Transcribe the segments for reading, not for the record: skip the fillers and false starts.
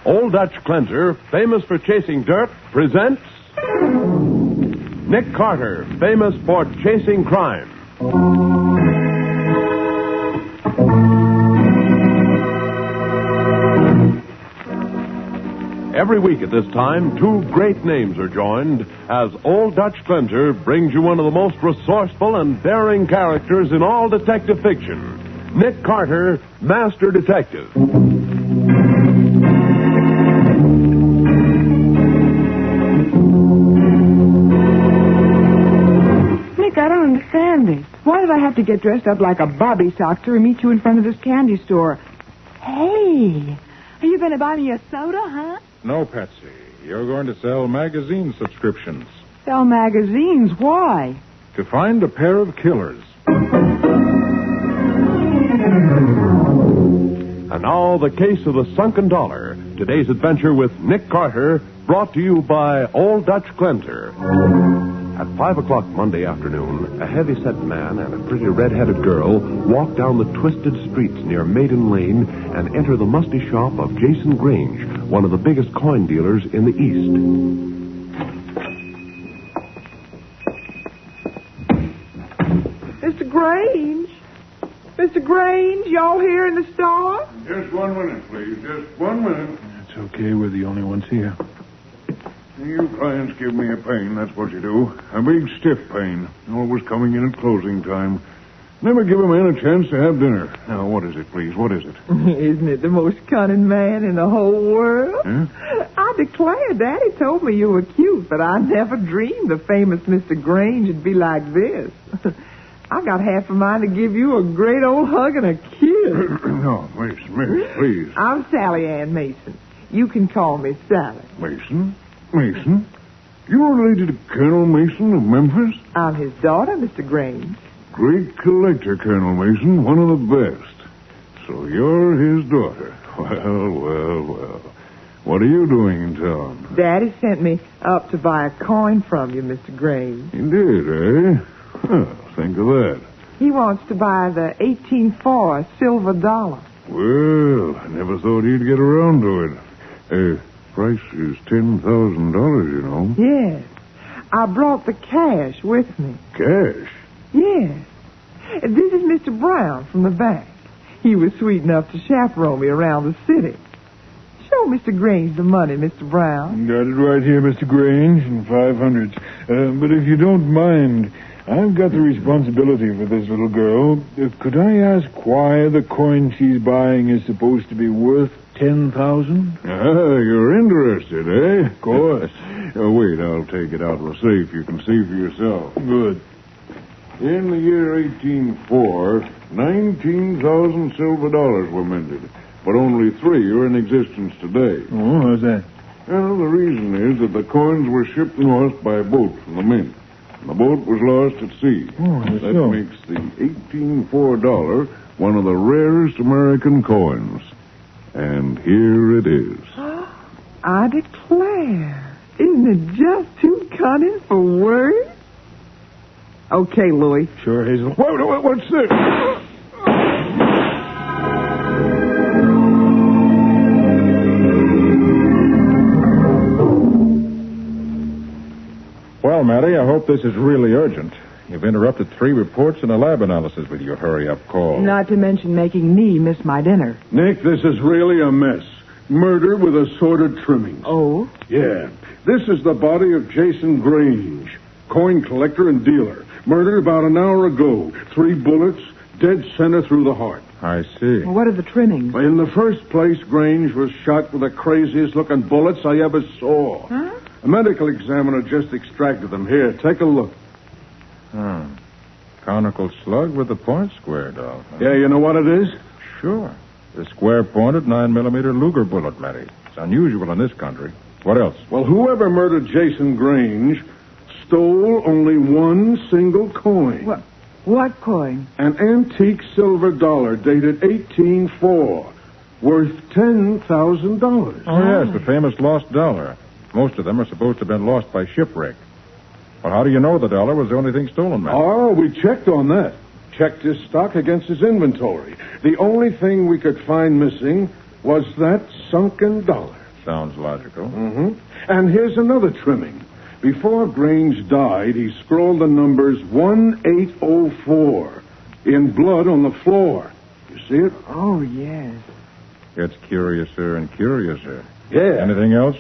Old Dutch Cleanser, famous for chasing dirt, presents Nick Carter, famous for chasing crime. Every week at this time, two great names are joined as Old Dutch Cleanser brings you one of the most resourceful and daring characters in all detective fiction, Nick Carter, Master Detective. Nick, I don't understand this. Why did I have to get dressed up like a bobby soxer and meet you in front of this candy store? Hey, are you going to buy me a soda, huh? No, Patsy. You're going to sell magazine subscriptions. Sell magazines? Why? To find a pair of killers. And now, the case of the Sunken Dollar. Today's adventure with Nick Carter, brought to you by Old Dutch Cleanser. At 5 o'clock Monday afternoon, a heavy-set man and a pretty red-headed girl walk down the twisted streets near Maiden Lane and enter the musty shop of Jason Grange, one of the biggest coin dealers in the East. Mr. Grange? Mr. Grange, y'all here in the store? Just 1 minute, please. Just 1 minute. It's okay. We're the only ones here. You clients give me a pain, that's what you do. A big stiff pain. Always coming in at closing time. Never give a man a chance to have dinner. Now, what is it, please? What is it? Isn't it the most cunning man in the whole world? Huh? I declare, Daddy told me you were cute, but I never dreamed the famous Mr. Grange would be like this. I got half a mind to give you a great old hug and a kiss. No, miss, please. I'm Sally Ann Mason. You can call me Sally. Mason? Mason? You're related to Colonel Mason of Memphis? I'm his daughter, Mr. Grange. Great collector, Colonel Mason. One of the best. So you're his daughter. Well. What are you doing in town? Daddy sent me up to buy a coin from you, Mr. Grange. He did, eh? Well, think of that. He wants to buy the 1804 silver dollar. Well, I never thought he'd get around to it. Price is $10,000, you know. Yes. I brought the cash with me. Cash? Yes. This is Mr. Brown from the bank. He was sweet enough to chaperone me around the city. Show Mr. Grange the money, Mr. Brown. Got it right here, Mr. Grange, in 500s. But if you don't mind, I've got the responsibility for this little girl. Could I ask why the coin she's buying is supposed to be worth $10,000? You're interested, eh? Of course. Wait, I'll take it out of the safe. You can see for yourself. Good. In the year 1804, 19,000 silver dollars were minted, but only 3 are in existence today. Oh, how's that? Well, the reason is that the coins were shipped north by boat from the mint. The boat was lost at sea. Oh, that so. makes the 1804 dollar one of the rarest American coins. And here it is. I declare. Isn't it just too cunning for words? Okay, Louie. Sure, Hazel. What's this? Well, Matty, I hope this is really urgent. You've interrupted 3 reports and a lab analysis with your hurry-up call. Not to mention making me miss my dinner. Nick, this is really a mess. Murder with assorted trimmings. Oh? Yeah. This is the body of Jason Grange, coin collector and dealer. Murdered about an hour ago. 3 bullets, dead center through the heart. I see. Well, what are the trimmings? In the first place, Grange was shot with the craziest-looking bullets I ever saw. Huh? A medical examiner just extracted them. Here, take a look. Conical slug with the point squared off. Huh? Yeah, you know what it is? Sure. The square-pointed 9mm Luger bullet, Matty. It's unusual in this country. What else? Well, whoever murdered Jason Grange stole only one single coin. What coin? An antique silver dollar dated 1804, worth $10,000. Oh, yes, the famous lost dollar. Most of them are supposed to have been lost by shipwreck. Well, how do you know the dollar was the only thing stolen, Matt? Oh, we checked on that. Checked his stock against his inventory. The only thing we could find missing was that sunken dollar. Sounds logical. Mm-hmm. And here's another trimming. Before Grange died, he scrawled the numbers 1804 in blood on the floor. You see it? Oh, yes. Gets curiouser and curiouser. Yeah. Anything else?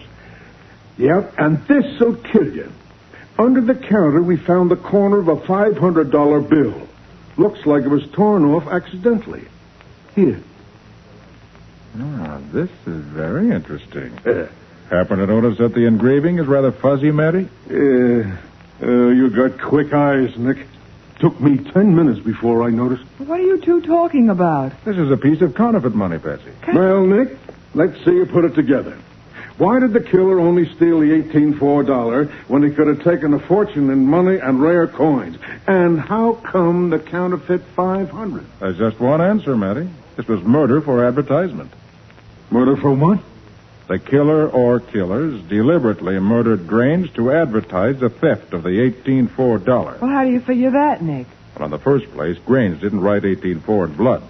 Yep, and this'll kill you. Under the counter, we found the corner of a $500 bill. Looks like it was torn off accidentally. Here. Ah, this is very interesting. Happen to notice that the engraving is rather fuzzy, Matty? You got quick eyes, Nick. Took me 10 minutes before I noticed. What are you two talking about? This is a piece of counterfeit money, Patsy. Well, Nick, let's see you put it together. Why did the killer only steal the $18.04 when he could have taken a fortune in money and rare coins? And how come the counterfeit $500? There's just one answer, Matty. This was murder for advertisement. Murder for what? The killer or killers deliberately murdered Grange to advertise the theft of the $18.04. Well, how do you figure that, Nick? Well, in the first place, Grange didn't write 18.4 in blood.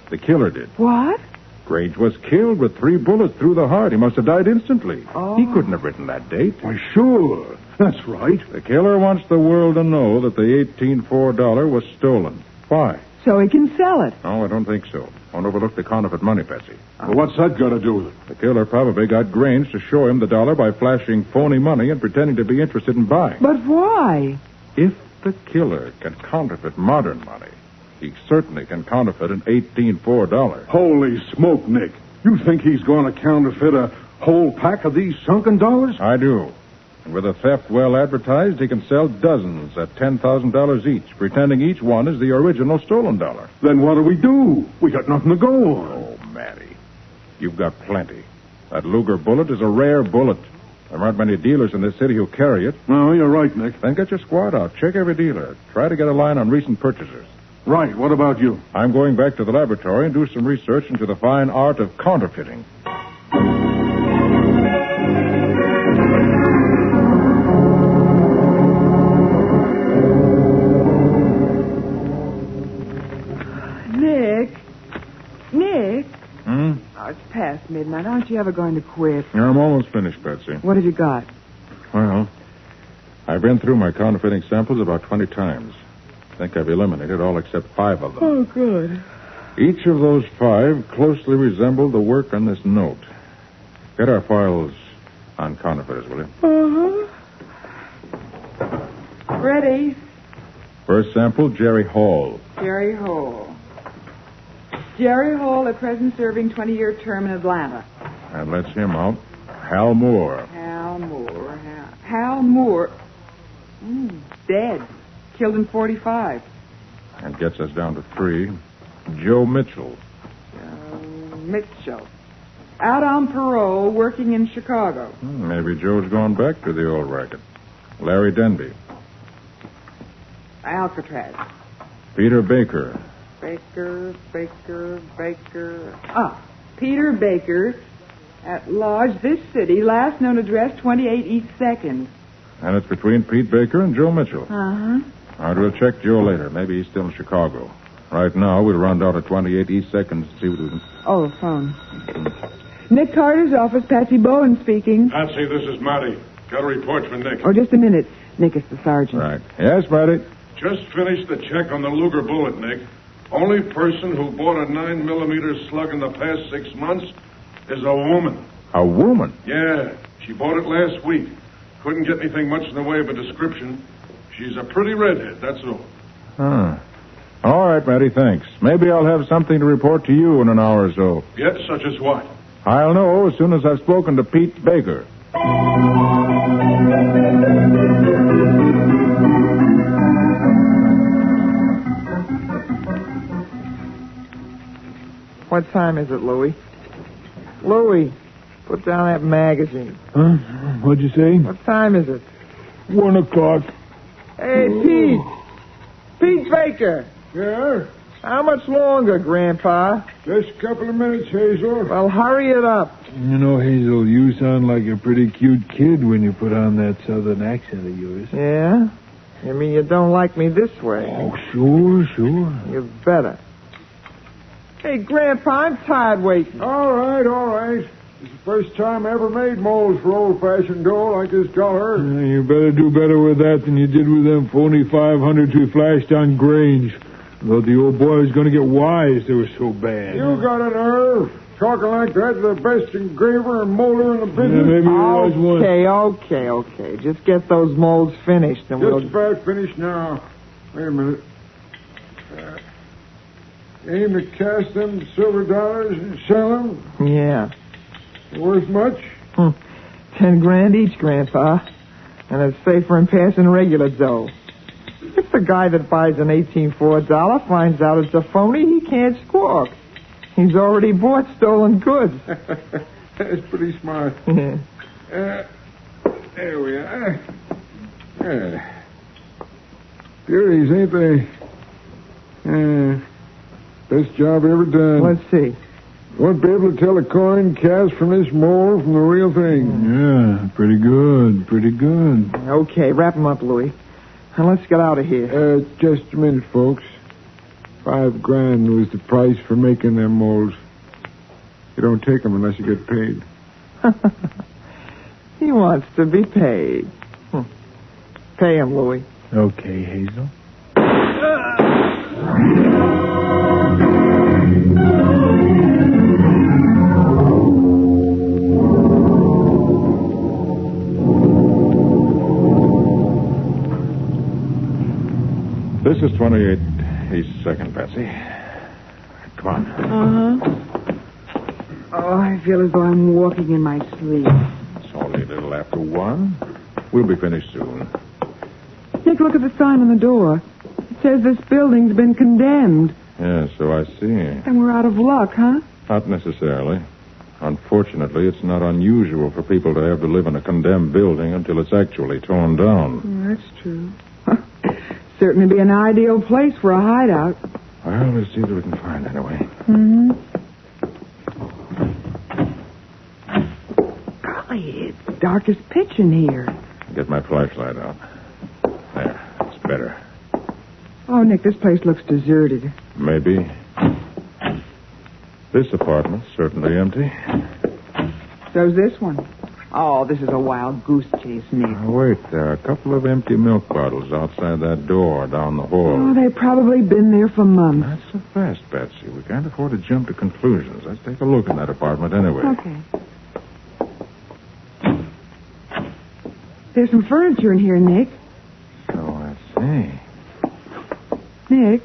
The killer did. What? Grange was killed with 3 bullets through the heart. He must have died instantly. Oh. He couldn't have written that date. Why, sure. That's right. The killer wants the world to know that the $18.4 was stolen. Why? So he can sell it. No, I don't think so. Don't overlook the counterfeit money, Patsy. Well, what's that got to do with it? The killer probably got Grange to show him the dollar by flashing phony money and pretending to be interested in buying. But why? If the killer can counterfeit modern money, he certainly can counterfeit an $18.4. Holy smoke, Nick. You think he's going to counterfeit a whole pack of these sunken dollars? I do. And with a theft well advertised, he can sell dozens at $10,000 each, pretending each one is the original stolen dollar. Then what do? We got nothing to go on. Oh, Matty, you've got plenty. That Luger bullet is a rare bullet. There aren't many dealers in this city who carry it. No, you're right, Nick. Then get your squad out. Check every dealer. Try to get a line on recent purchasers. Right. What about you? I'm going back to the laboratory and do some research into the fine art of counterfeiting. Nick? Hmm? Oh, it's past midnight. Aren't you ever going to quit? Yeah, I'm almost finished, Patsy. What have you got? Well, I've been through my counterfeiting samples about 20 times. I think I've eliminated all except 5 of them. Oh, good. Each of those 5 closely resemble the work on this note. Get our files on counterfeiters, will you? Uh-huh. Ready. First sample, Jerry Hall. Jerry Hall. Jerry Hall, at present serving 20-year term in Atlanta. That lets him out. Hal Moore. Hal Moore. Dead. Killed in 45. And gets us down to 3. Joe Mitchell. Mitchell. Out on parole, working in Chicago. Maybe Joe's gone back to the old racket. Larry Denby. Alcatraz. Peter Baker. Baker. Peter Baker, at Lodge, this city, last known address 28 East 2nd. And it's between Pete Baker and Joe Mitchell. Uh-huh. All right, we'll check Joe later. Maybe he's still in Chicago. Right now, we'll run down to 28 East 2nd and see what we can... Oh, the phone. Nick Carter's office, Patsy Bowen speaking. Patsy, this is Matty. Got a report for Nick. Oh, just a minute. Nick, it's the sergeant. Right. Yes, Matty? Just finished the check on the Luger bullet, Nick. Only person who bought a 9mm slug in the past 6 months is a woman. A woman? Yeah, she bought it last week. Couldn't get anything much in the way of a description. She's a pretty redhead, that's all. Huh. All right, Matty, thanks. Maybe I'll have something to report to you in an hour or so. Yep, such as what? I'll know as soon as I've spoken to Pete Baker. What time is it, Louie? Louie, put down that magazine. Huh? What'd you say? What time is it? 1 o'clock. Hey, Pete. Pete Baker. Yeah? How much longer, Grandpa? Just a couple of minutes, Hazel. Well, hurry it up. You know, Hazel, you sound like a pretty cute kid when you put on that southern accent of yours. Yeah? You mean you don't like me this way? Oh, sure. You better. Hey, Grandpa, I'm tired waiting. All right. It's the first time I ever made molds for old-fashioned dough like this color. You better do better with that than you did with them phony 500s we flashed on Grange. Thought the old boy was going to get wise. They were so bad. You got a nerve. Talking like that to the best engraver and molder in the business. Maybe there was one. Okay. Just get those molds finished and Just about finished now. Wait a minute. Aim to cast them silver dollars and sell them? Yeah. Worth much? $10,000 each, Grandpa. And it's safer than passing regular dough. If the guy that buys an $18.4 finds out it's a phony, he can't squawk. He's already bought stolen goods. That's pretty smart. There we are. Beauties, ain't they? Best job ever done. Let's see. Won't be able to tell a coin cast from this mold from the real thing. Yeah, pretty good. Okay, wrap them up, Louis. And let's get out of here. Just a minute, folks. $5,000 was the price for making them molds. You don't take them unless you get paid. He wants to be paid. Pay him, Louis. Okay, Hazel. This is 28 East 2nd, Patsy. Come on. Oh, I feel as though I'm walking in my sleep. It's only a little after 1. We'll be finished soon. Nick, look at the sign on the door. It says this building's been condemned. Yeah, so I see. And we're out of luck, huh? Not necessarily. Unfortunately, it's not unusual for people to have to live in a condemned building until it's actually torn down. That's true. Certainly be an ideal place for a hideout. Well, let's see what we can find anyway. Golly, it's dark as pitch in here. Get my flashlight out. There, it's better. Oh, Nick, this place looks deserted. Maybe. This apartment's certainly empty. So's this one. Oh, this is a wild goose chase, Nick. Now, wait, there are a couple of empty milk bottles outside that door down the hall. Oh, they've probably been there for months. Not so fast, Patsy. We can't afford to jump to conclusions. Let's take a look in that apartment anyway. Okay. There's some furniture in here, Nick. So I see. Nick,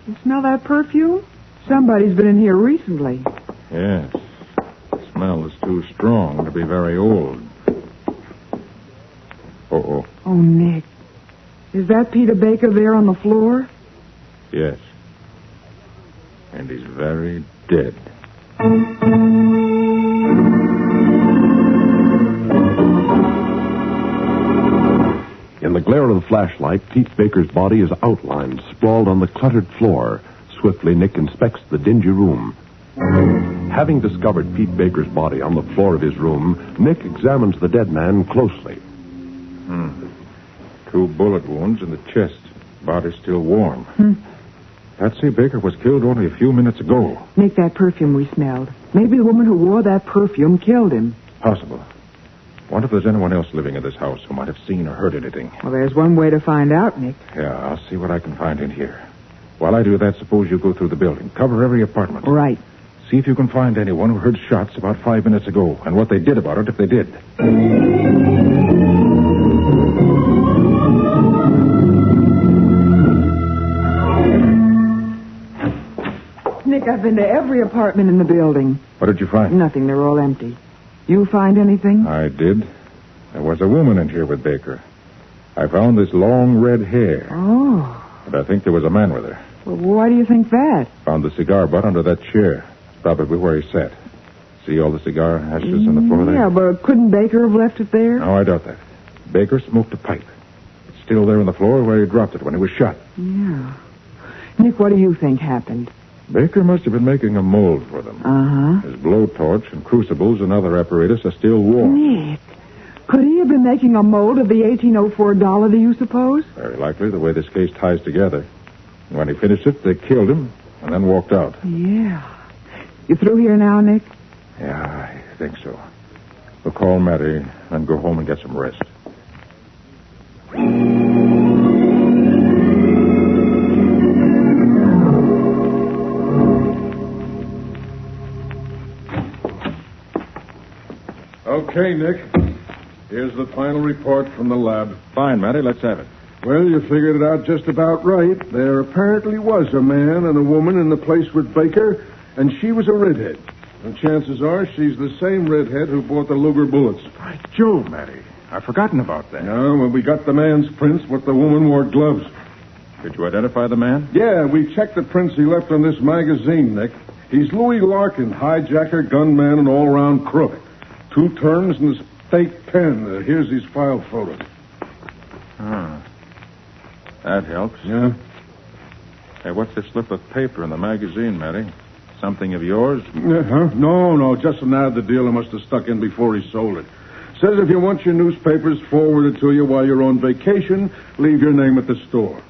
you smell that perfume? Somebody's been in here recently. Yes. The smell is too strong to be very old. Uh-oh. Oh, Nick. Is that Peter Baker there on the floor? Yes. And he's very dead. In the glare of the flashlight, Pete Baker's body is outlined, sprawled on the cluttered floor. Swiftly, Nick inspects the dingy room. Having discovered Pete Baker's body on the floor of his room, Nick examines the dead man closely. 2 bullet wounds in the chest. Body still warm. Patsy Baker was killed only a few minutes ago. Nick, that perfume we smelled. Maybe the woman who wore that perfume killed him. Possible. Wonder if there's anyone else living in this house who might have seen or heard anything. Well, there's one way to find out, Nick. Yeah, I'll see what I can find in here. While I do that, suppose you go through the building. Cover every apartment. Right. See if you can find anyone who heard shots about 5 minutes ago and what they did about it if they did. Nick, I've been to every apartment in the building. What did you find? Nothing. They're all empty. You find anything? I did. There was a woman in here with Baker. I found this long red hair. Oh. And I think there was a man with her. Well, why do you think that? Found the cigar butt under that chair. Probably where he sat. See all the cigar ashes on the floor there? Yeah, but couldn't Baker have left it there? No, I doubt that. Baker smoked a pipe. It's still there on the floor where he dropped it when he was shot. Yeah. Nick, what do you think happened? Baker must have been making a mold for them. Uh-huh. His blowtorch and crucibles and other apparatus are still warm. Nick, could he have been making a mold of the $1804, do you suppose? Very likely, the way this case ties together. When he finished it, they killed him and then walked out. Yeah. You through here now, Nick? Yeah, I think so. We'll call Matty and go home and get some rest. Okay, Nick. Here's the final report from the lab. Fine, Matty. Let's have it. Well, you figured it out just about right. There apparently was a man and a woman in the place with Baker, and she was a redhead. And chances are she's the same redhead who bought the Luger bullets. By Jove, Matty. I've forgotten about that. No, well, we got the man's prints, but the woman wore gloves. Did you identify the man? Yeah, we checked the prints he left on this magazine, Nick. He's Louis Larkin, hijacker, gunman, and all-around crook. 2 terms and his fake pen. Here's his file photo. That helps. Yeah? Hey, what's this slip of paper in the magazine, Matty? Something of yours? Huh? No. Just an ad the dealer must have stuck in before he sold it. Says if you want your newspapers forwarded to you while you're on vacation, leave your name at the store.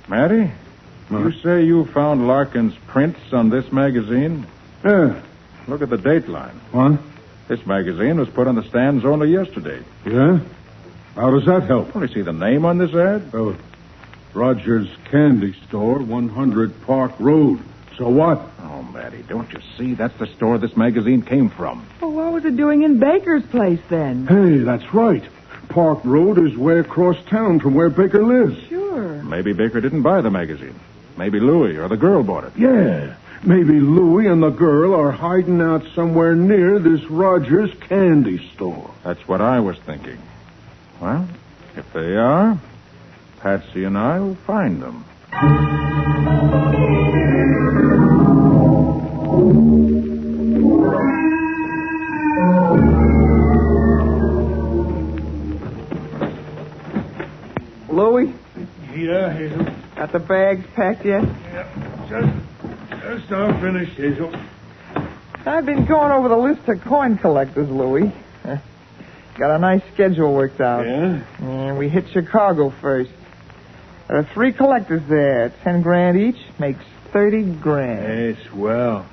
Matty? You say you found Larkin's prints on this magazine? Yeah. Look at the date line. What? This magazine was put on the stands only yesterday. Yeah? How does that help? Want to see the name on this ad? Oh, Rogers Candy Store, 100 Park Road. So what? Oh, Matty, don't you see? That's the store this magazine came from. Well, what was it doing in Baker's place then? Hey, that's right. Park Road is way across town from where Baker lives. Sure. Maybe Baker didn't buy the magazine. Maybe Louis or the girl bought it. Yeah. Maybe Louis and the girl are hiding out somewhere near this Rogers Candy Store. That's what I was thinking. Well, if they are, Patsy and I will find them. Louis, Yeah, Hazel. got the bags packed yet? Yeah, just all finished, Hazel. I've been going over the list of coin collectors, Louis. Got a nice schedule worked out. Yeah? And we hit Chicago first. There are 3 collectors there. 10 grand each makes 30 grand. Hey, swell.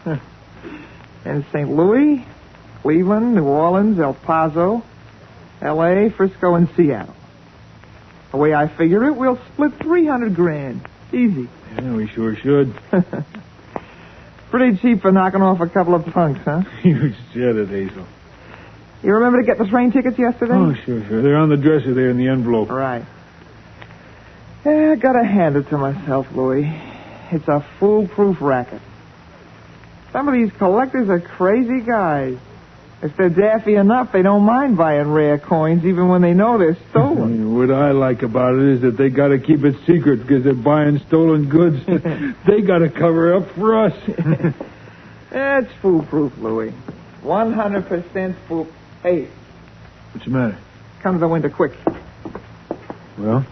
And St. Louis, Cleveland, New Orleans, El Paso, L.A., Frisco, and Seattle. The way I figure it, we'll split 300 grand. Easy. Yeah, we sure should. Pretty cheap for knocking off a couple of punks, huh? You said it, Hazel. You remember to get the train tickets yesterday? Oh, sure. They're on the dresser there in the envelope. Right. Yeah, I gotta hand it to myself, Louis. It's a foolproof racket. Some of these collectors are crazy guys. If they're daffy enough, they don't mind buying rare coins, even when they know they're stolen. What I like about it is that they got to keep it secret because they're buying stolen goods. They got to cover up for us. It's foolproof, Louis. 100% fool. Hey, What's the matter? come to the window quick. Well?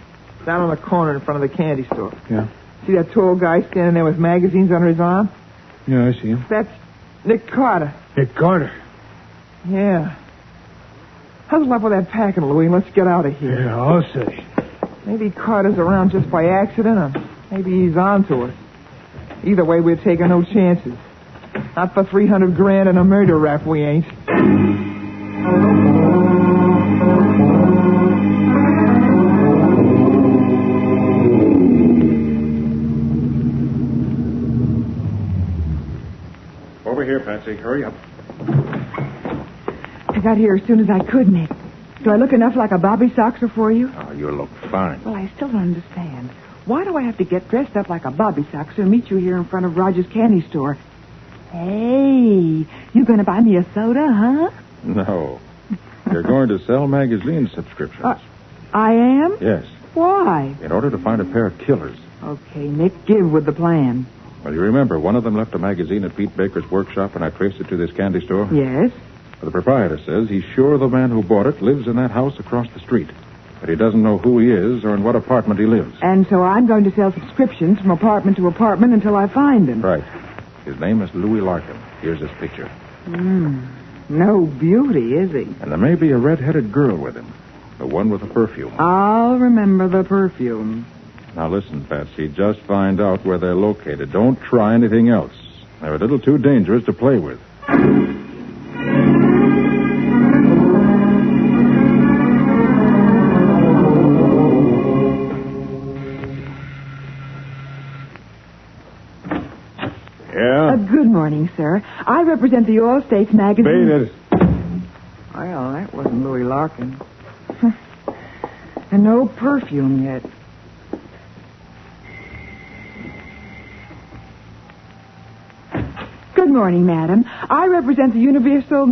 Down on the corner in front of the candy store. Yeah. See that tall guy standing there with magazines under his arm? Yeah, I see him. That's Nick Carter. Nick Carter. Yeah. Hustle up with that packing, Louis, and let's get out of here. Yeah, I'll say. Maybe Carter's around just by accident, or maybe he's on to us. Either way, we're taking no chances. Not for 300 grand and a murder rap, we ain't. Over here, Patsy. Hurry up. I got here as soon as I could, Nick. Do I look enough like a bobby soxer for you? Oh, you look fine. Well, I still don't understand. Why do I have to get dressed up like a bobby soxer and meet you here in front of Rogers Candy Store? Hey, you going to buy me a soda, huh? No. You're going to sell magazine subscriptions. I am? Yes. Why? In order to find a pair of killers. Okay, Nick, give with the plan. Well, you remember, one of them left a magazine at Pete Baker's workshop, and I traced it to this candy store? Yes? The proprietor says he's sure the man who bought it lives in that house across the street. But he doesn't know who he is or in what apartment he lives. And so I'm going to sell subscriptions from apartment to apartment until I find him. Right. His name is Louis Larkin. Here's his picture. No beauty, is he? And there may be a red-headed girl with him. The one with the perfume. I'll remember the perfume. Now listen, Patsy, just find out where they're located. Don't try anything else. They're a little too dangerous to play with. morning, sir. I represent the All States magazine. Beat it. Well, that wasn't Louis Larkin. And no perfume yet. Good morning, madam. I represent the Universal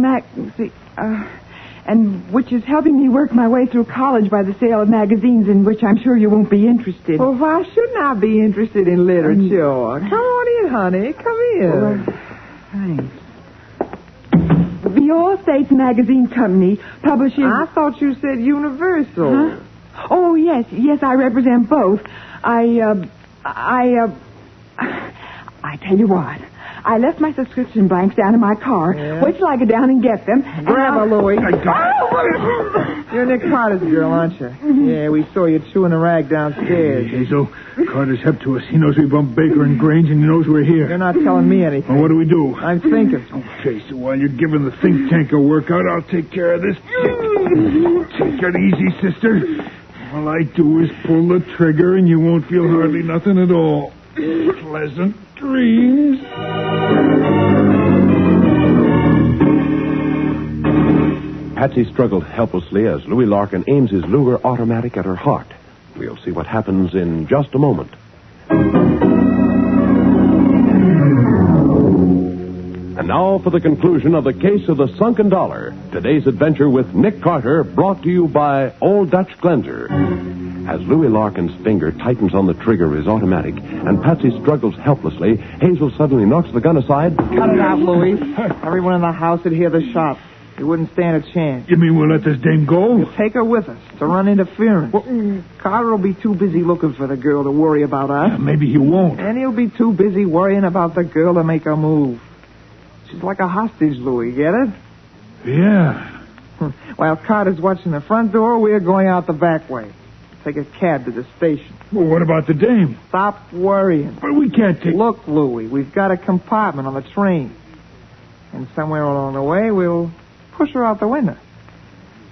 and which is helping me work my way through college by the sale of magazines, in which I'm sure you won't be interested. Well, why shouldn't I be interested in literature? Come on in, honey. Come in. Thanks. The All States Magazine Company publishes... I thought you said Universal. Huh? Oh, yes, I represent both. I tell you what. I left my subscription blanks down in my car. Yeah. Wait till I go down and get them. Grab her, Louie. Oh! You're Nick Carter's girl, aren't you? Yeah, we saw you chewing a rag downstairs. Hazel, Carter's hep to us. He knows we bumped Baker and Grange, and he knows we're here. You're not telling me anything. Well, what do we do? I'm thinking. Okay, so while you're giving the think tank a workout, I'll take care of this. Take it easy, sister. All I do is pull the trigger, and you won't feel hardly nothing at all. Pleasant dreams. Patsy struggled helplessly as Louis Larkin aims his Luger automatic at her heart. We'll see what happens in just a moment. And now for the conclusion of the case of the Sunken Dollar. Today's adventure with Nick Carter, brought to you by Old Dutch Cleanser. As Louis Larkin's finger tightens on the trigger of his automatic and Patsy struggles helplessly, Hazel suddenly knocks the gun aside. Cut it out, Louie. Everyone in the house would hear the shot. You wouldn't stand a chance. You mean we'll let this dame go? We'll take her with us to run interference. Carter will be too busy looking for the girl to worry about us. Maybe he won't. And he'll be too busy worrying about the girl to make a move. She's like a hostage, Louie, get it? Yeah. While Carter's watching the front door, we're going out the back way. Take a cab to the station. Well, what about the dame? Stop worrying. But we can't take... Look, Louie, we've got a compartment on the train. And somewhere along the way, we'll push her out the window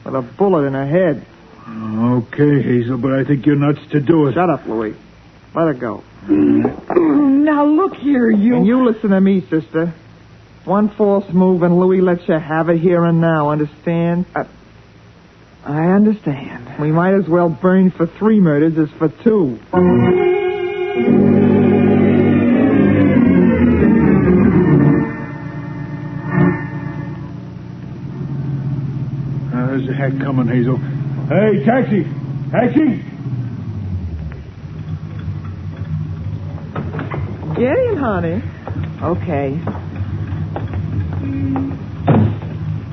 with a bullet in her head. Okay, Hazel, but I think you're nuts to do it. Shut up, Louie. Let her go. Now, look here, you... And you listen to me, sister. One false move and Louie lets you have it here and now, understand? I understand. We might as well burn for 3 murders as for 2. There's a hack coming, Hazel. Hey, taxi! Taxi! Get in, honey. Okay.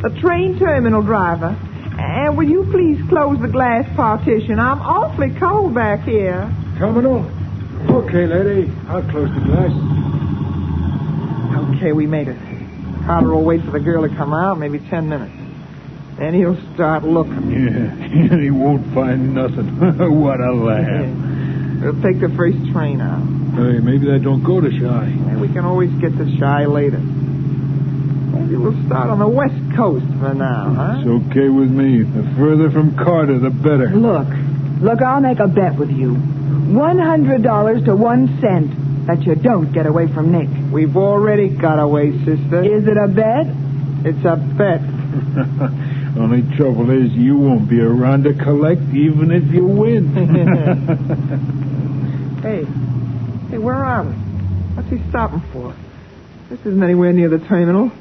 The train terminal driver. And will you please close the glass partition? I'm awfully cold back here. Terminal? Okay, lady. I'll close the glass. Okay, we made it. Carter will wait for the girl to come out, maybe 10 minutes. Then he'll start looking. Yeah, he won't find nothing. What a laugh. We'll take the first train out. Hey, maybe that don't go to Shy. And we can always get to Shy later. Maybe we'll start on the West Coast for now, huh? It's okay with me. The further from Carter, the better. Look, I'll make a bet with you. $100 to 1 cent that you don't get away from Nick. We've already got away, sister. Is it a bet? It's a bet. Only trouble is you won't be around to collect even if you win. Hey, where are we? What's he stopping for? This isn't anywhere near the terminal.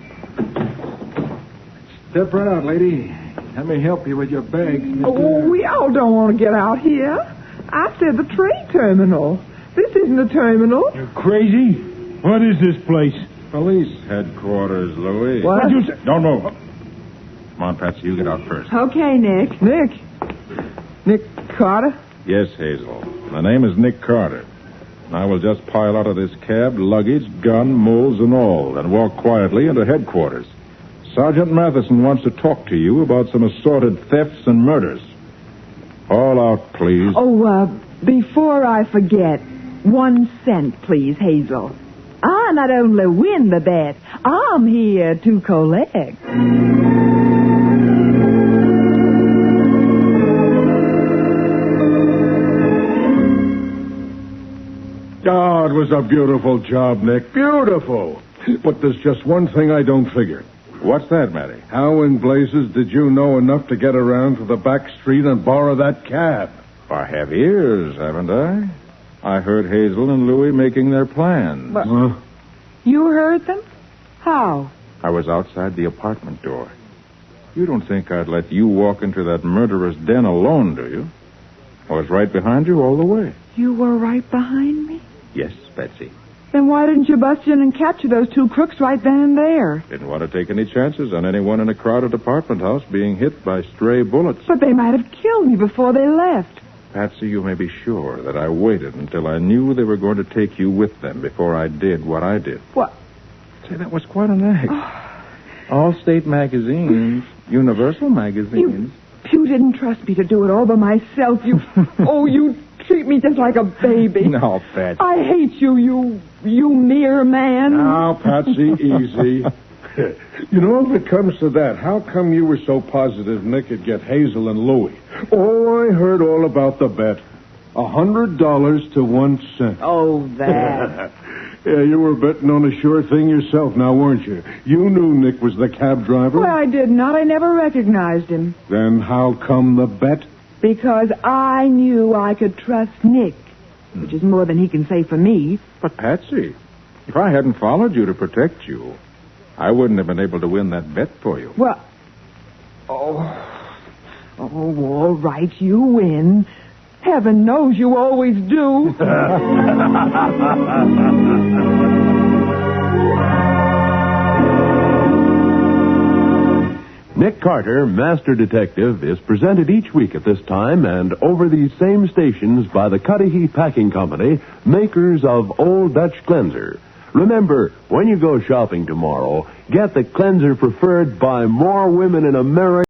Step right out, lady. Let me help you with your bags, Mr. Oh, we all don't want to get out here. I said the train terminal. This isn't the terminal. You crazy? What is this place? Police headquarters, Louis. What? What'd you say? Don't move. Come on, Patsy, you get out first. Okay, Nick. Nick Carter? Yes, Hazel. My name is Nick Carter. I will just pile out of this cab, luggage, gun, mules, and all, and walk quietly into headquarters. Sergeant Mathison wants to talk to you about some assorted thefts and murders. All out, please. Oh, before I forget, 1 cent, please, Hazel. I not only win the bet, I'm here to collect. Oh, it was a beautiful job, Nick. Beautiful. But there's just one thing I don't figure. What's that, Matty? How in blazes did you know enough to get around to the back street and borrow that cab? I have ears, haven't I? I heard Hazel and Louie making their plans. But you heard them? How? I was outside the apartment door. You don't think I'd let you walk into that murderous den alone, do you? I was right behind you all the way. You were right behind me? Yes, Betsy. Then why didn't you bust in and capture those two crooks right then and there? Didn't want to take any chances on anyone in a crowded apartment house being hit by stray bullets. But they might have killed me before they left. Patsy, you may be sure that I waited until I knew they were going to take you with them before I did what I did. What? Say, that was quite an act. All state magazines, Universal magazines. You didn't trust me to do it all by myself. You treat me just like a baby. No, Patsy. I hate you mere man. Now, Patsy, easy. You know, if it comes to that, how come you were so positive Nick would get Hazel and Louie? Oh, I heard all about the bet. $100 to 1 cent. Oh, that. Yeah, you were betting on a sure thing yourself now, weren't you? You knew Nick was the cab driver. Well, I did not. I never recognized him. Then how come the bet? Because I knew I could trust Nick, which is more than he can say for me. But, Patsy, if I hadn't followed you to protect you, I wouldn't have been able to win that bet for you. Well, all right, you win. Heaven knows you always do. Nick Carter, Master Detective, is presented each week at this time and over these same stations by the Cudahy Packing Company, makers of Old Dutch Cleanser. Remember, when you go shopping tomorrow, get the cleanser preferred by more women in America.